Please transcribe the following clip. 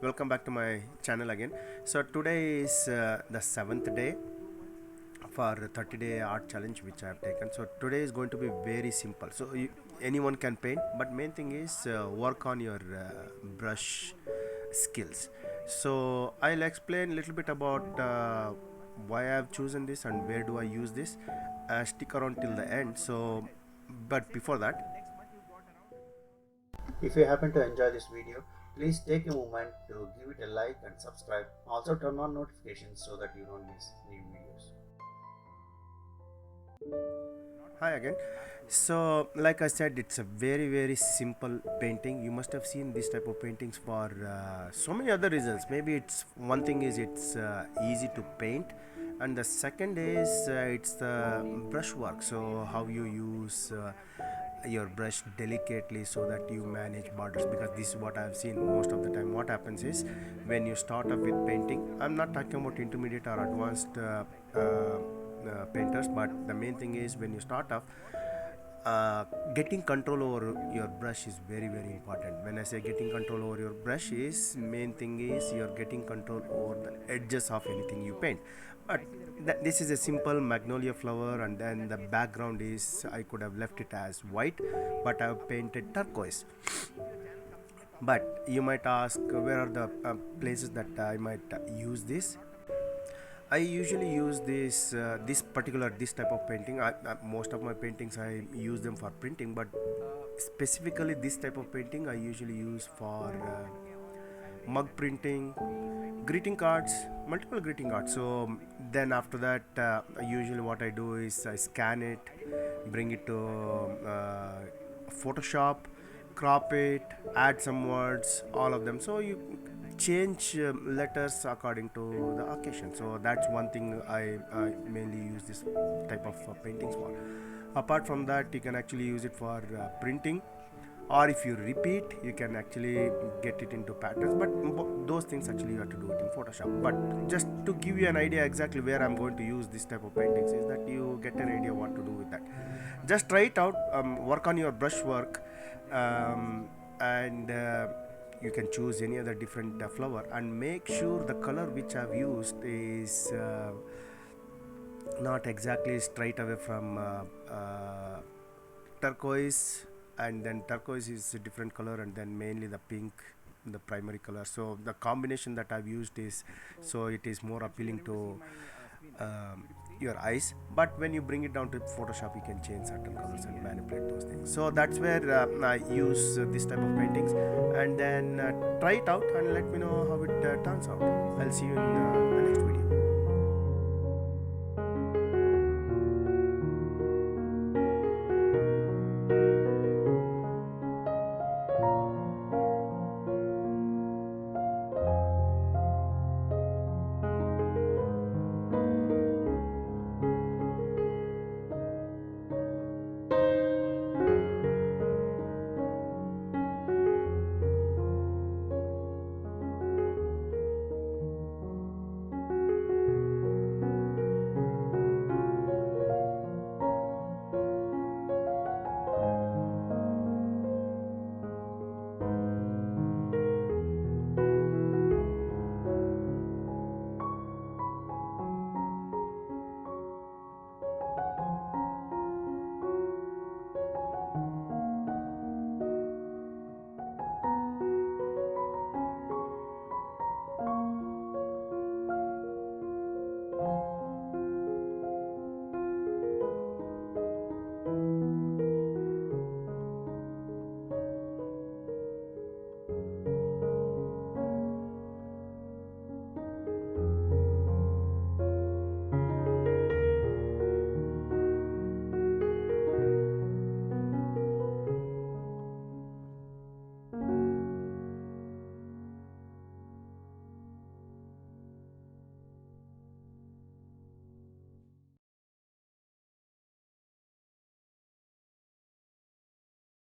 welcome back to my channel again. So today is the 7th day for 30-day art challenge which I have taken. So today is going to be very simple. So anyone can paint, but main thing is work on your brush skills. So I'll explain a little bit about why I have chosen this and where do I use this. Stick around till the end. So but before that, if you happen to enjoy this video, please take a moment to give it a like and subscribe. Also turn on notifications so that you don't miss new videos. Hi again. So like I said, it's a very simple painting. You must have seen this type of paintings for so many other reasons. Maybe it's one thing is it's easy to paint, and the second is it's the brush work. So how you use your brush delicately so that you manage borders, because this is what I've seen most of the time. What happens is when you start up with painting, I'm not talking about intermediate or advanced painters, but the main thing is when you start off, getting control over your brush is very important. When I say getting control over your brush, is main thing is you're getting control over the edges of anything you paint. But this is a simple magnolia flower, and then the background is, I could have left it as white, but I've painted turquoise. But you might ask, where are the places that I might use this? I usually use this type of painting. Most of my paintings I use them for printing, but specifically this type of painting I usually use for mug printing, greeting cards, multiple greeting cards. So then after that, usually what I do is I scan it, bring it to Photoshop, crop it, add some words, all of them. So you change letters according to the occasion. So that's one thing I mainly use this type of paintings for. Apart from that, you can actually use it for printing, or if you repeat, you can actually get it into patterns. But those things actually you have to do it in Photoshop. But just to give you an idea exactly where I'm going to use this type of paintings, is that you get an idea what to do with that. Just try it out, work on your brush work, and you can choose any other different flower, and make sure the color which I've used is not exactly straight away from turquoise, and then turquoise is a different color, and then mainly the pink, the primary color. So the combination that I've used is, so it is more appealing to your eyes. But when you bring it down to Photoshop, you can change certain colors and manipulate those things. So that's where I use this type of paintings, and then try it out and let me know how it turns out. I'll see you in the next video.